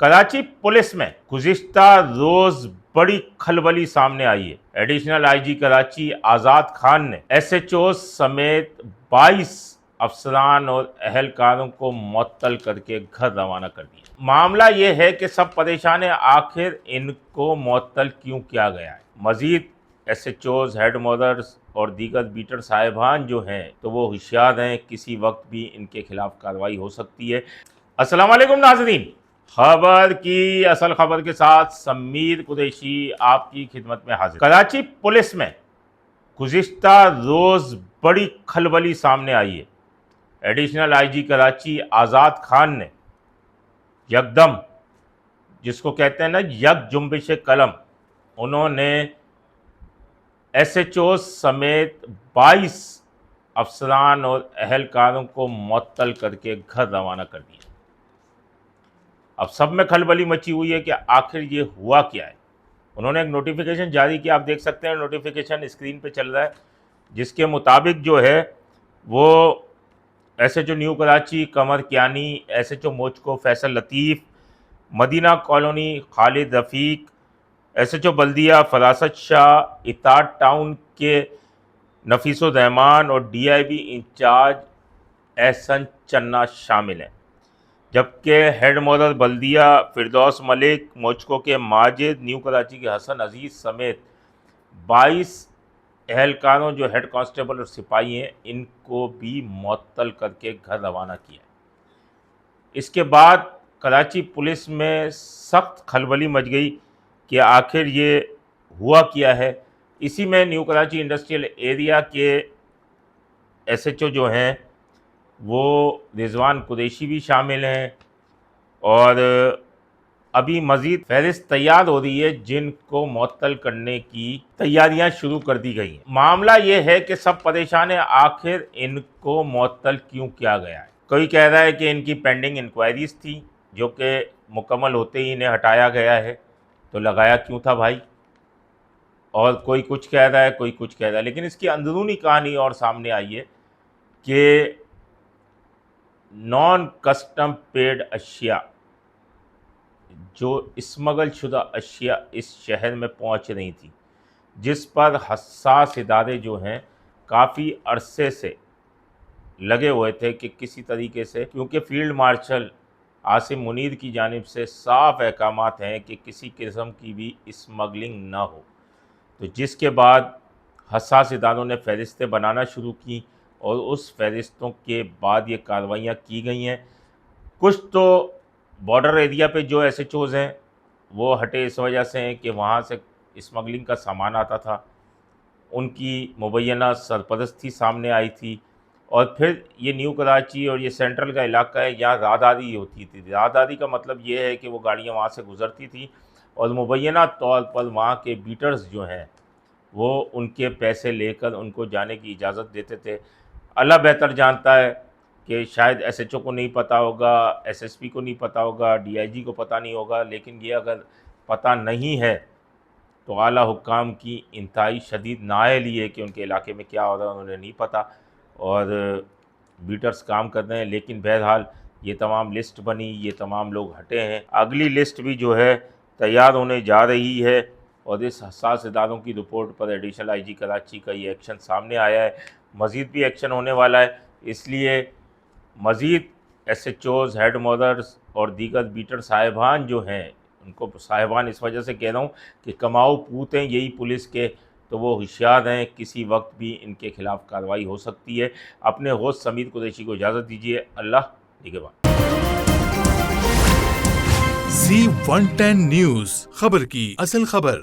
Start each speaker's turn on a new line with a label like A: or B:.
A: Karachi police में गुज़िश्ता रोज बड़ी खलबली सामने आई है। एडिशनल आईजी कराची आज़ाद खान ने एसएचओ समेत 22 अफसरान और अहलकारों को मुअत्तल करके घर रवाना कर दिया। मामला ये है कि सब परेशान है, आखिर इनको मुअत्तल क्यों किया गया है। मजीद एसएचओज, हेड मॉडर्स और दीगर बीटर साहिबान जो हैं तो वो होशियार हैं, किसी वक्त भी इनके खिलाफ कार्रवाई हो सकती है। अस्सलाम वालेकुम नाज़रीन, खबर की असल खबर के साथ समीर कुरैशी आपकी खिदमत में हाजिर। कराची पुलिस में गुज़िश्ता रोज बड़ी खलबली सामने आई है। एडिशनल आईजी कराची आज़ाद खान ने यकदम, जिसको कहते हैं ना यक जुम्बिश कलम, उन्होंने एसएचओ समेत 22 अफसरान और अहलकारों को मुअत्तल करके घर रवाना कर दिया। अब सब में खलबली मची हुई है कि आखिर ये हुआ क्या है। उन्होंने एक नोटिफिकेशन जारी किया, आप देख सकते हैं नोटिफिकेशन स्क्रीन पे चल रहा है, जिसके मुताबिक जो है वो एसएचओ न्यू कराची कमर कियानी, एसएचओ मोचको फैसल लतीफ़, मदीना कॉलोनी खालिद रफ़ीक, एसएचओ बल्दिया फरासत शाह, इताद टाउन के नफीसुर रहमान और डीआईबी इंचार्ज एहसन चन्ना शामिल हैं, जबकि हेड मॉडल बल्दिया फिरदौस मलिक, मोचको के माजिद, न्यू कराची के हसन अजीज़ समेत 22 एहलकारों जो हेड कांस्टेबल और सिपाही हैं, इनको भी मुअत्तल करके घर रवाना किया। इसके बाद कराची पुलिस में सख्त खलबली मच गई कि आखिर ये हुआ क्या है। इसी में न्यू कराची इंडस्ट्रियल एरिया के एसएचओ जो हैं वो रिजवान कुरैशी भी शामिल हैं और अभी मज़ीद फहरिस्त तैयार हो रही है, जिनको मुअत्तल करने की तैयारियां शुरू कर दी गई हैं। मामला ये है कि सब परेशान है, आखिर इनको मुअत्तल क्यों किया गया है। कोई कह रहा है कि इनकी पेंडिंग इंक्वायरीज थी जो कि मुकम्मल होते ही इन्हें हटाया गया है, तो लगाया क्यों था भाई। और कोई कुछ कह रहा है, कोई कुछ कह रहा है, लेकिन इसकी अंदरूनी कहानी और सामने आई है कि नॉन कस्टम पेड अशिया, जो स्मगल शुदा अशिया इस शहर में पहुंच रही थी, जिस पर हसास इदारे जो हैं काफ़ी अरसे से लगे हुए थे कि किसी तरीके से, क्योंकि फील्ड मार्शल आसिम मुनीर की जानिब से साफ अहकामात हैं कि किसी किस्म की भी स्मगलिंग ना हो, तो जिसके बाद हसास इदारों ने फहरिस्तें बनाना शुरू की और उस फहरिस्तों के बाद ये कार्रवाइयाँ की गई हैं। कुछ तो बॉर्डर एरिया पे जो एसएचओज़ हैं वो हटे इस वजह से हैं कि वहाँ से स्मगलिंग का सामान आता था, उनकी मुबैना सरपरस्ती सामने आई थी। और फिर ये न्यू कराची और ये सेंट्रल का इलाका है, यहाँ राहदारी होती थी। राहदारी का मतलब ये है कि वो गाड़ियाँ वहाँ से गुज़रती थी और मुबैना तौर पर वहाँ के बीटर्स जो हैं वो उनके पैसे लेकर उनको जाने की इजाज़त देते थे। अल्लाह बेहतर जानता है कि शायद एसएचओ को नहीं पता होगा, एसएसपी को नहीं पता होगा, डीआईजी को पता नहीं होगा, लेकिन ये अगर पता नहीं है तो आला हुक्काम की इंतहाई शदीद नाअहली है कि उनके इलाके में क्या हो रहा है उन्हें नहीं पता और बीटर्स काम कर रहे हैं। लेकिन बहरहाल ये तमाम लिस्ट बनी, ये तमाम लोग हटे हैं, अगली लिस्ट भी जो है तैयार होने जा रही है और इस हसास इदारों की रिपोर्ट पर एडिशनल आईजी कराची का ये एक्शन सामने आया है। मज़ीद भी एक्शन होने वाला है, इसलिए मज़ीद एसएचओज़, हेड मॉडर्स और दीगर बीटर साहिबान जो हैं, उनको साहिबान इस वजह से कह रहा हूँ कि कमाऊ पूत हैं यही पुलिस के, तो वो होशियार हैं, किसी वक्त भी इनके खिलाफ कार्रवाई हो सकती है। अपने होस्ट समीर कुरैशी को इजाज़त दीजिए। अल्लाह निगहबान।
B: Z110 न्यूज़, खबर की असल खबर।